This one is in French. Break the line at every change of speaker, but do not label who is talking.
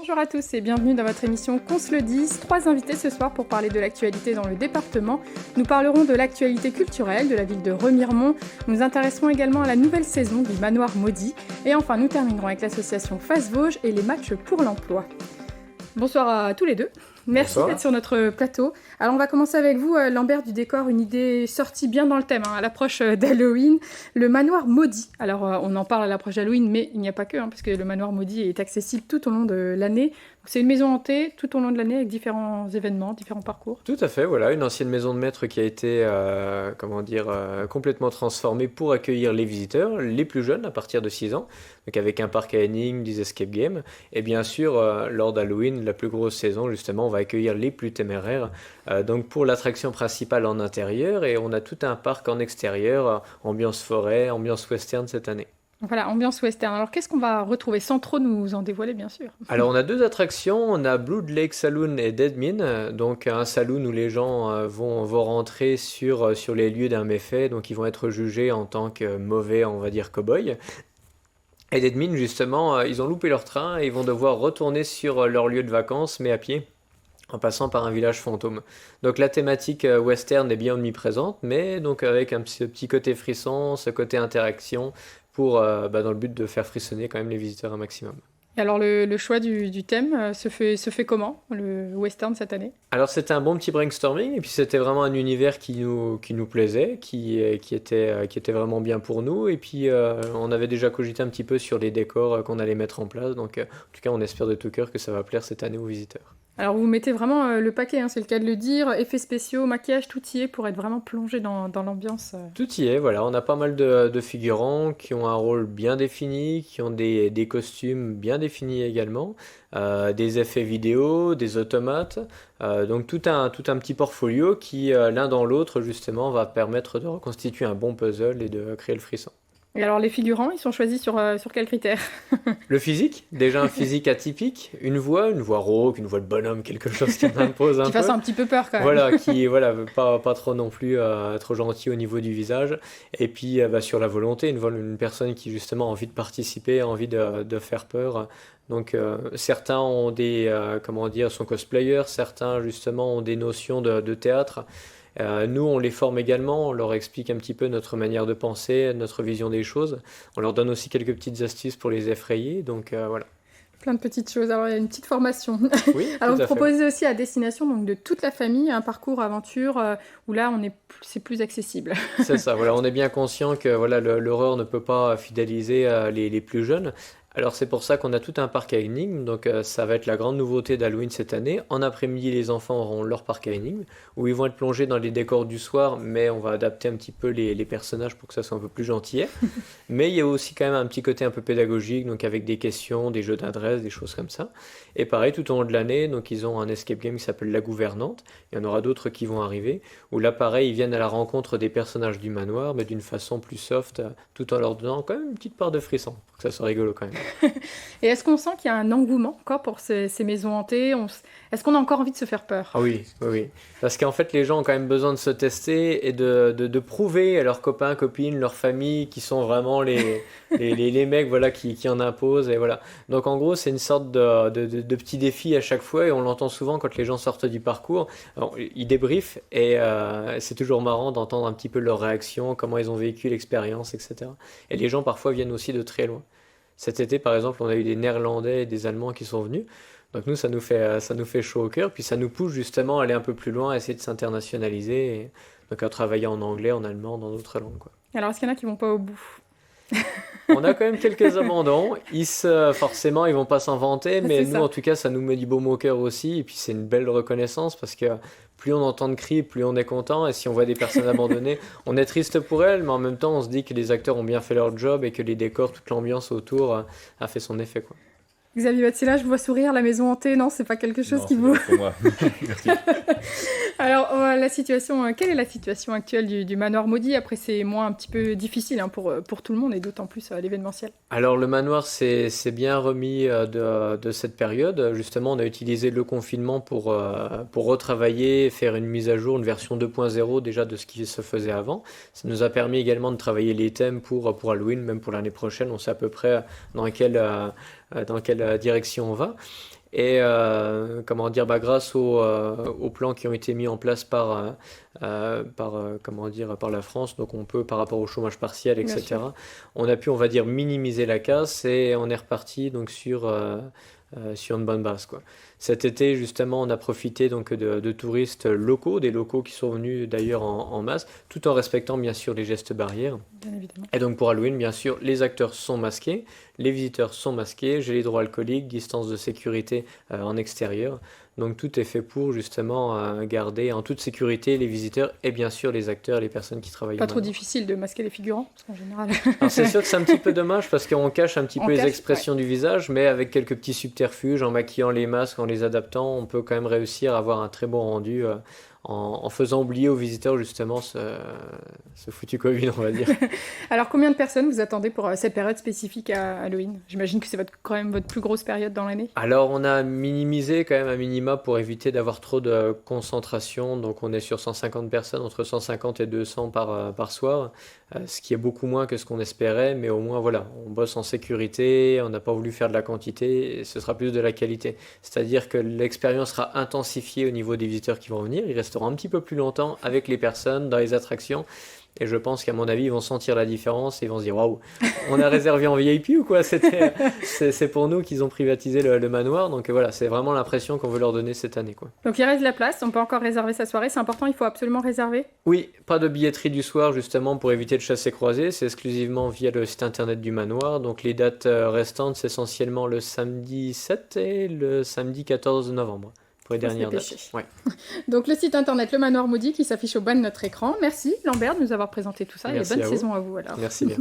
Bonjour à tous et bienvenue dans votre émission Qu'on se le dise. 3 invités ce soir pour parler de l'actualité dans le département. Nous parlerons de l'actualité culturelle de la ville de Remiremont. Nous intéresserons également à la nouvelle saison du Manoir Maudit. Et enfin, nous terminerons avec l'association Face Vosges et les matchs pour l'emploi. Bonsoir à tous les deux. Merci d'être sur notre plateau. Alors on va commencer avec vous, Lambert du Décor, une idée sortie bien dans le thème, à l'approche d'Halloween, le Manoir Maudit. Alors on en parle à l'approche d'Halloween, mais il n'y a pas que, parce que le Manoir Maudit est accessible tout au long de l'année. C'est une maison hantée tout au long de l'année avec différents événements, différents parcours.
Tout à fait, voilà, une ancienne maison de maître qui a été complètement transformée pour accueillir les visiteurs, les plus jeunes à partir de 6 ans, donc avec un parc à énigmes, des escape games, et bien sûr, lors d'Halloween, la plus grosse saison, justement, on va accueillir les plus téméraires, donc pour l'attraction principale en intérieur, et on a tout un parc en extérieur, ambiance forêt, ambiance western cette année.
Voilà, ambiance western. Alors qu'est-ce qu'on va retrouver sans trop nous en dévoiler, bien sûr?
Alors on a 2 attractions, on a Blood Lake Saloon et Dead Mean, donc un saloon où les gens vont rentrer sur les lieux d'un méfait, donc ils vont être jugés en tant que mauvais, on va dire, cow-boy. Et Dead Mean, justement, ils ont loupé leur train et ils vont devoir retourner sur leur lieu de vacances, mais à pied, en passant par un village fantôme. Donc la thématique western est bien omniprésente, mais donc avec ce petit côté frisson, ce côté interaction, pour, dans le but de faire frissonner quand même les visiteurs un maximum.
Et alors le choix du thème se fait comment, le western cette année?
Alors c'était un bon petit brainstorming, et puis c'était vraiment un univers qui nous plaisait, qui était vraiment bien pour nous, et puis on avait déjà cogité un petit peu sur les décors qu'on allait mettre en place, donc en tout cas on espère de tout cœur que ça va plaire cette année aux visiteurs.
Alors vous mettez vraiment le paquet, c'est le cas de le dire, effets spéciaux, maquillage, tout y est pour être vraiment plongé dans l'ambiance.
Tout y est, voilà, on a pas mal de figurants qui ont un rôle bien défini, qui ont des costumes bien définis également, des effets vidéo, des automates, donc tout un petit portfolio qui, l'un dans l'autre, justement, va permettre de reconstituer un bon puzzle et de créer le frisson.
Et alors les figurants, ils sont choisis sur quels critères?
Le physique, déjà un physique atypique, une voix rauque, une voix de bonhomme, quelque chose qui m'impose un peu.
Qui fasse un petit peu peur quand même.
Voilà, pas trop non plus trop gentil au niveau du visage. Et puis sur la volonté, une personne qui justement a envie de participer, a envie de faire peur. Donc certains ont sont cosplayers, certains justement ont des notions de théâtre. Nous, on les forme également, on leur explique un petit peu notre manière de penser, notre vision des choses. On leur donne aussi quelques petites astuces pour les effrayer, donc voilà.
Plein de petites choses. Alors, il y a une petite formation.
Oui,
alors,
tout
vous
à fait.
proposez aussi à destination donc, de toute la famille un parcours aventure où là, c'est plus accessible.
C'est ça, voilà, on est bien conscient que voilà, l'horreur ne peut pas fidéliser les plus jeunes. Alors c'est pour ça qu'on a tout un parc à énigmes, donc ça va être la grande nouveauté d'Halloween cette année. En après-midi, les enfants auront leur parc à énigmes, où ils vont être plongés dans les décors du soir, mais on va adapter un petit peu les personnages pour que ça soit un peu plus gentil. Mais il y a aussi quand même un petit côté un peu pédagogique, donc avec des questions, des jeux d'adresse, des choses comme ça. Et pareil, tout au long de l'année, donc ils ont un escape game qui s'appelle La Gouvernante. Il y en aura d'autres qui vont arriver, où là pareil, ils viennent à la rencontre des personnages du manoir, mais d'une façon plus soft, tout en leur donnant quand même une petite part de frisson, pour que ça soit rigolo quand même.
Et est-ce qu'on sent qu'il y a un engouement encore pour ces maisons hantées? Est-ce qu'on a encore envie de se faire peur?
Ah oui, oui, oui. Parce qu'en fait, les gens ont quand même besoin de se tester et de prouver à leurs copains, copines, leurs familles qui sont vraiment les mecs voilà, qui en imposent. Et voilà. Donc en gros, c'est une sorte de petit défi à chaque fois et on l'entend souvent quand les gens sortent du parcours. Alors, ils débriefent et c'est toujours marrant d'entendre un petit peu leurs réactions, comment ils ont vécu l'expérience, etc. Et les gens parfois viennent aussi de très loin. Cet été, par exemple, on a eu des Néerlandais et des Allemands qui sont venus. Donc nous, ça nous fait chaud au cœur. Puis ça nous pousse justement à aller un peu plus loin, à essayer de s'internationaliser. Donc à travailler en anglais, en allemand, dans d'autres langues, quoi.
Alors, est-ce qu'il y en a qui vont pas au bout?
On a quand même quelques abandons. Forcément, ils vont pas s'en vanter, mais
C'est
nous,
ça.
en tout cas, ça nous met du baume au cœur aussi. Et puis c'est une belle reconnaissance parce que plus on entend de cris, plus on est content. Et si on voit des personnes abandonnées, on est triste pour elles, mais en même temps, on se dit que les acteurs ont bien fait leur job et que les décors, toute l'ambiance autour a fait son effet, quoi.
Xavier Battila, je vous vois sourire, la maison hantée, non, c'est pas quelque chose
Non,
qui
c'est
vous...
bien pour moi. Merci.
Alors, quelle est la situation actuelle du Manoir Maudit? Après, c'est moins un petit peu difficile pour tout le monde et d'autant plus à l'événementiel.
Alors le manoir s'est bien remis de cette période. Justement, on a utilisé le confinement pour retravailler, faire une mise à jour, une version 2.0 déjà de ce qui se faisait avant. Ça nous a permis également de travailler les thèmes pour Halloween, même pour l'année prochaine. On sait à peu près dans quelle direction on va. Et comment dire, grâce aux plans qui ont été mis en place comment dire, par la France, donc on peut, par rapport au chômage partiel,
Bien sûr.
etc., on a pu, on va dire, minimiser la casse et on est reparti donc sur une bonne base, quoi. Cet été, justement, on a profité donc de touristes locaux, des locaux qui sont venus d'ailleurs en masse, tout en respectant bien sûr les gestes barrières.
Bien évidemment.
Et donc pour Halloween, bien sûr, les acteurs sont masqués, les visiteurs sont masqués, gel hydroalcoolique, distance de sécurité en extérieur. Donc tout est fait pour justement garder en toute sécurité les visiteurs et bien sûr les acteurs, les personnes qui travaillent
Pas
au
trop
manoir.
difficile de masquer les figurants, parce qu'en général.
Alors c'est sûr que c'est un petit peu dommage parce qu'on cache un petit
On
peu les
cache,
expressions du visage, mais avec quelques petits subterfuges, en maquillant les masques, en les adaptant, on peut quand même réussir à avoir un très bon rendu en faisant oublier aux visiteurs justement ce foutu Covid, on va dire.
Alors, combien de personnes vous attendez pour cette période spécifique à Halloween? J'imagine que c'est quand même votre plus grosse période dans l'année.
Alors on a minimisé quand même un minima pour éviter d'avoir trop de concentration, donc on est sur 150 personnes, entre 150 et 200 par soir, ce qui est beaucoup moins que ce qu'on espérait, mais au moins voilà, on bosse en sécurité, on n'a pas voulu faire de la quantité, et ce sera plus de la qualité. C'est-à-dire que l'expérience sera intensifiée au niveau des visiteurs qui vont venir, ils resteront un petit peu plus longtemps avec les personnes, dans les attractions, et je pense qu'à mon avis, ils vont sentir la différence et ils vont se dire waouh, on a réservé en VIP ou quoi? C'est pour nous qu'ils ont privatisé le manoir. Donc voilà, c'est vraiment l'impression qu'on veut leur donner cette année, quoi.
Donc, il reste de la place, on peut encore réserver sa soirée, c'est important, il faut absolument réserver.
Oui, pas de billetterie du soir justement pour éviter de chasser croisé. C'est exclusivement via le site internet du manoir. Donc les dates restantes, c'est essentiellement le samedi 7 et le samedi 14 novembre pour les
Faut se
dernières
dépêcher.
dates. Ouais.
Donc, le site internet Le Manoir Maudit qui s'affiche au bas de notre écre. Merci Lambert de nous avoir présenté tout ça
Merci
et bonne
à vous.
saison à vous alors.
Merci bien.